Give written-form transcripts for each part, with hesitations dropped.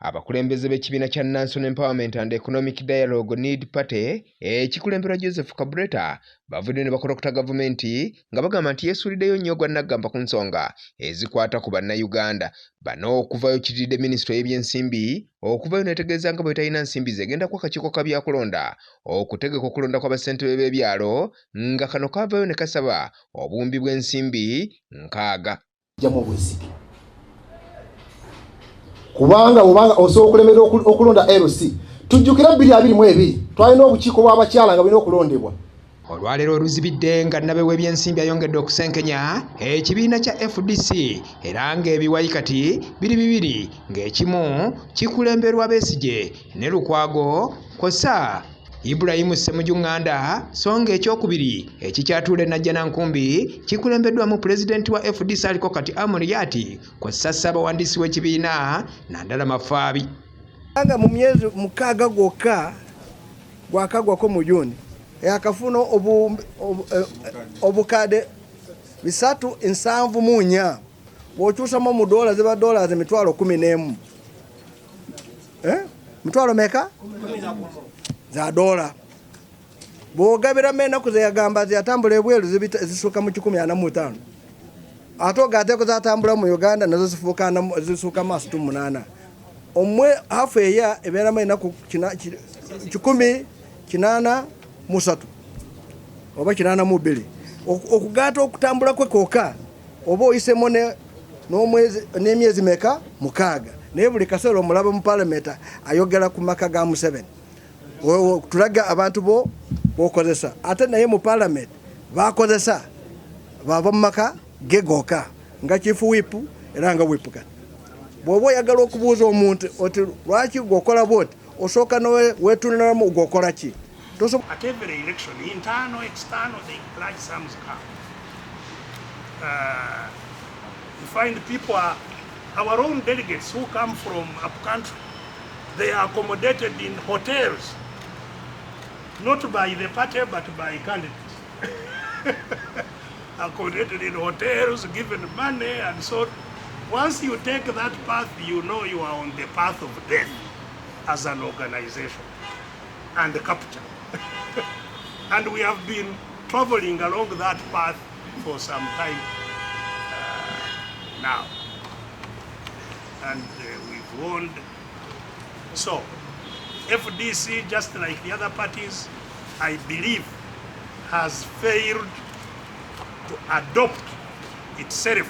abakulembeze b'ekibiina kya National Empowerment and Economic Dialogue Need Party ekikulemberwa Joseph Kabuleta bavudde ne bakolokota gavumenti nga bagamba nti yeesuuliddeyo nnyo gwa naggamba ku nsonga ezikwata ku bannayuganda bano okuvayo kiridde minisitule y'ebyensimbi okuvayo netegeeza nga bwe talina nsimbi zegenda ku akakiiko ka byakulonda okutegeka okulonda kw'abassentebe b'ebyalo nga kano kavayo ne kasaba obuwumbi bw'ensimbi 6. Kubanga osobola okulemerera okulonda LC tujjukira 2022 twalina obukiiko bw'abakyala nga bulina okulondebwa. Olwaleero oluzibidde nga nnabe w'ebyensimbi ayongedde okusenkenya ekibiina kya FDC era ng'ebiwayi kati biri 2 ng'ekimu kikulemberwa Besigye ne Lukwago kw'ossa Ibrahim Semujju Nganda so ng'ekyokubiri ekikyatuula Najjanankumbi kikulembeddwamu pulezidenti wa FDC aliko kati Amuriat kw'ossa ssaabawandiisi w'ekibiina Nandala Mafabi. Anga mu myezi 6 gwokka gwakagwako mu Juni yakafuna obukade 374 bw'okyusamu mu dola ziba dola emitwalo 11 mitwalo meka za dola bw'ogabira ennaku ze yagamba ziyatambula ebweru zisuuka mu 145 ate ogateeko zatambula mu Uganda nazo zisuuka mu 8 omwe hafu eya ebeeramu ennaku 183 oba 82 okugaata okutambula kwe kooka oba oyisemu n'emyezi meka 6 naye buli kaseera omulaba mu palamenta ayogera ku maka ga Museveni tulaga abantu bokozesa ate naye mu palamenta bakozesa bava mu maka ge gooka nga chifu wipu era nga wipu kati bw'oba oyagala okubuuza omuntu oti lwaki gwokola bwoti osooka weetunulamu gwokola ki. At every election, internal, external, they large sums come. You find people our own delegates who come from up country, they are accommodated in hotels, not by the party but by candidates. Accommodated in hotels, given money and so. Once you take that path, you know you are on the path of death as an organization and capture. And we have been traveling along that path for some time now. And we've warned. So, FDC, just like the other parties, I believe, has failed to adopt itself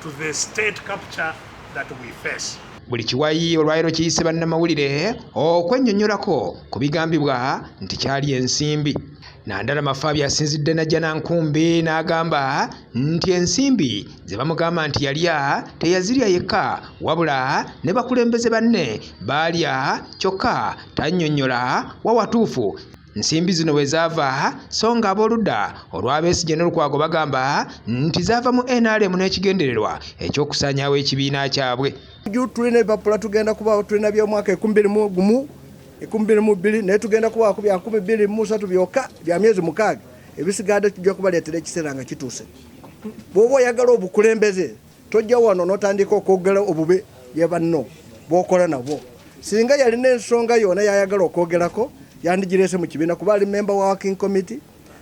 to the state capture that we face. Buli kiwayi olwaleero kiyise bannamawulire okwennyonnyolako ku bigambibwa nti kyali ensimbi. Nandala Mafabi asinzidde Najjanankumbi n'agamba nti ensimbi ze bamugamba nti yalya teyazirya yekka wabula ne bakulembeze banne baalya kyokka tannyonnyola wawatuufu nsimbi zino we zaava so nga ab'oludda olwa Besigye ne Lukwago bagamba nti zaava mu NRM n'ekigendererwa ekyokusaanyaawo ekibiina kyabwe. Tulina ebipapula tugenda kubaawo tulina by'omwaka 2021 2022 naye tugenda kubaawo ku bya 2023 byokka bya myezi 6 ebisigadde tujja kubaleetera ekiseera nga kituuse. Bw'oba oyagala obukulembeze tojja wano n'otandika okwogera obube bye banno bw'okola nabo. Singa yalina ensonga yonna yayagala okwogerako yandigireese mu kibiina kuba ali member wa working committee,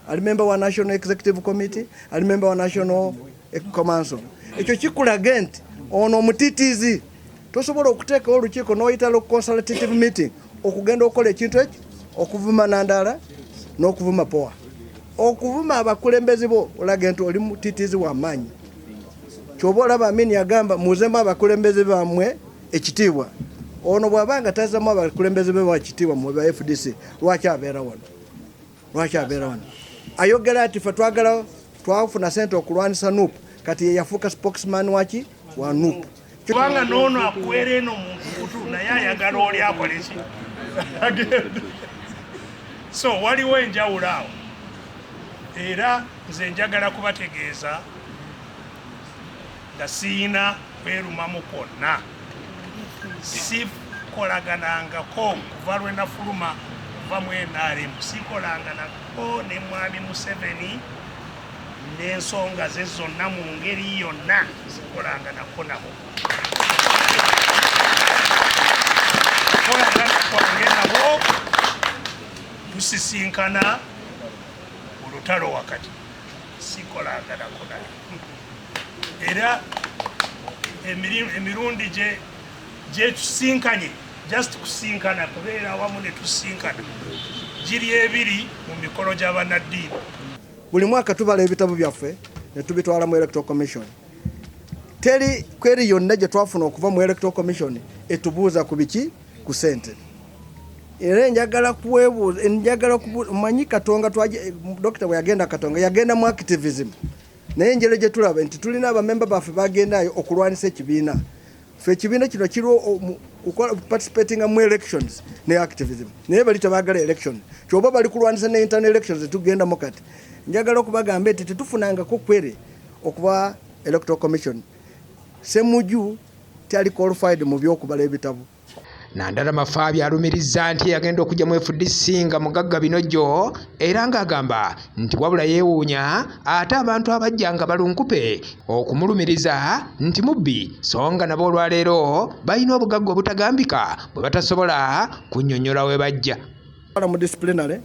ali member wa national executive committee, ali member wa national council. Ekyo kikulaga nti ono omutiitiizi tosobola okuteekawo olukiiko n'oyita consultative meeting okugenda okola ekintu ekyo okuvuma Nandala n'okuvuma Poa. Okuvuma abakulembeze bo olaga nti oli mutiitiizi w'amaanyi. Ky'oba olaba Amini agamba muzeemu abakulembeze bammwe ekitiibwa. Ono bw'abanga tazamu abakulembeze be bakitiibwa mu FDC lwaki abeera wano? Ayogera ati ffe twafuna ssente okulwanisa NUP kati ye yafuuka spokesman waki wa NUP. Kubanga n'ono akwera eno mu kutu naye ayagala oli akole ki? So waliwo enjawulo awo. Era nze njagala kubategeeza nga siina kwerumamu kwonna. Sikolaganangako kuva lwe nafuluma kuva mu NRM, sikolanganako ne mwami Museveni n'ensonga ze zonna mu ngeri yonna, sikolanganako nabo. tusisinkana olutalo wakati sikolangana era emirundi gye tusinkanye just kusinkana kubeera awamu ne tusinkana giri ebiri mu mikolo gy'abannaddiini. Buli mwaka tubala ebitabo byaffe ne tubitwala mu Electoral Commission. Teri kweri yonna gye twafuna okuva mu Electoral Commission etubuuza ku biki ku ssente. Era njagala kubuuza manyi Katonga Dr. bwe yagenda Katonga yagenda mu activism. Naye njere gye tulaba nti tulina abamemba baffe bagendayo okulwanisa ekibiina. Ffe ekibiina kino kiriwo participating mu elections ne activism. Naye bali tebaagala election. Kyoba bali kulwanisa ne internal elections tugenda mu kati. Njagala okubagamba nti tetufunangako kwere okuba Electoral Commission. Semujju tali qualified mu by'okubala ebitabo. Nandala Mafabi alumiriza nti yagenda okujja mu FDC nga mugagga binojjo era ng'agamba nti wabula yeewuunya ate abantu abajja nga balunkupe okumulumiriza nti mubbi so nga nabo olwaleero balina obugagga obutagambika bwe batasobola kunnyonnyola we bajja. Mu disciplinary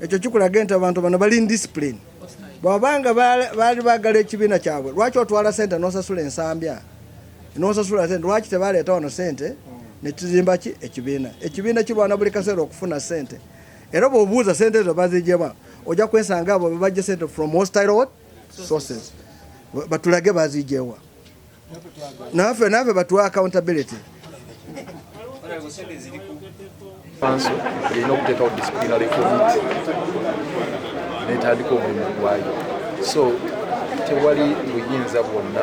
ekyo kikulaga nti abantu bano bali discipline. Bw'abanga baali baagala ekibiina kyabwe lwaki otwala ssente n'osasula ensambya n'osasula ssente lwaki tebaleeta wano ssente ne tuzimba ki ekibiina kirwana buli kaseera okufuna ssente era bw'obuuza ssente ezo bazigyema ojja kwesanga abo bebajja ssente from hostile sources batulage bazigyewa naffe batuwa accountability. Council erina okuteekawo disciplinary committee netandika omulimu gwayo, so tewali buyinza bwonna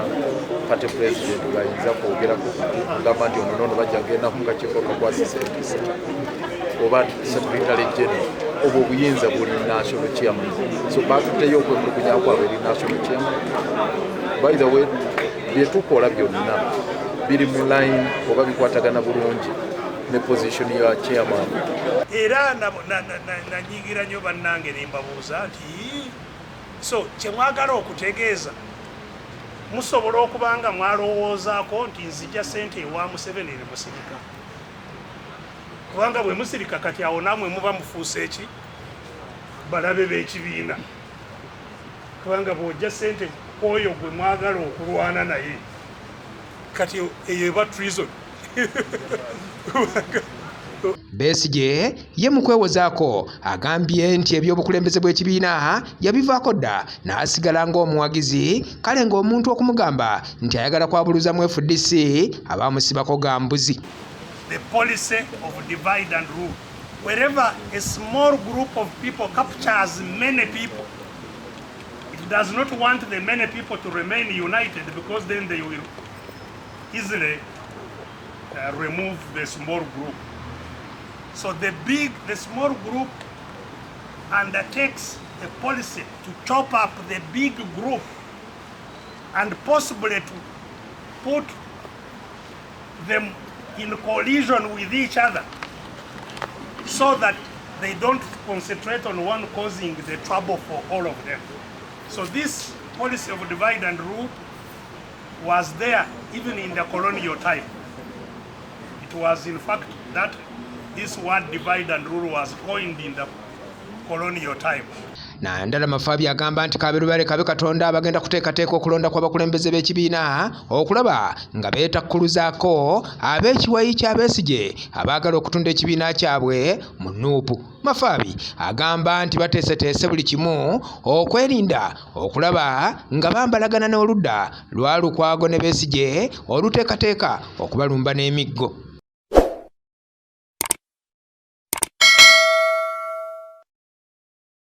party president bwayinza kwogerako kugamba nti ono bajja kugenda mu kakiiko kakwasisa empisa oba secretary general obwo obuyinza buli national chairman, so batuddeyo okwemulugunya kwabwe eri national chairman. By the way, byetukola byonna biri mu line oba bikwatagana bulungi ne position ya chairman. Era nanyigira nnyo bannange ne mbabuuza nti so kyemwagala okutegeeza musobola okubanga mwalowoozaako nti nzija ssente ewa Museveni ne musirika, kubanga bwe musirika kati awo naamwe muba mufuuse eki balabe b'ekibiina, kubanga bw'ojja ssente kwoyo gwe mwagala okulwana naye kati eyo eba treason. Besigye ye mu kwewozaako agambye nti ebyobukulembeze bw'ekibiina yabivaako dda n'asigala ng'omuwagizi, kale ng'omuntu okumugamba nti ayagala kwabuluza mu FDC abaamusibako ga mbuzi. The policy of divide and rule. Wherever a small group of people captures many people, it does not want the many people to remain united, because then they will easily remove the small group. So the small group undertakes a policy to chop up the big group and possibly to put them in collision with each other so that they don't concentrate on one causing the trouble for all of them. So this policy of divide and rule was there even in the colonial time. It was in fact that this word divide and rule was coined in the colonial time. Nandala Mafabi agamba nti kaberubale kabe Katonda abagenda kuteekateeka okulonda kw'abakulembeze b'ekibiina okulaba nga beetakkuluzaako ab'ekiwayi kya Besigye abaagala okutunda ekibiina kyabwe mu Nuupu. Mafabi agamba nti bateeseteese buli kimu okwerinda okulaba nga bambalagana n'oludda lwa Lukwago ne Besigye oluteekateeka okubalumba n'emiggo.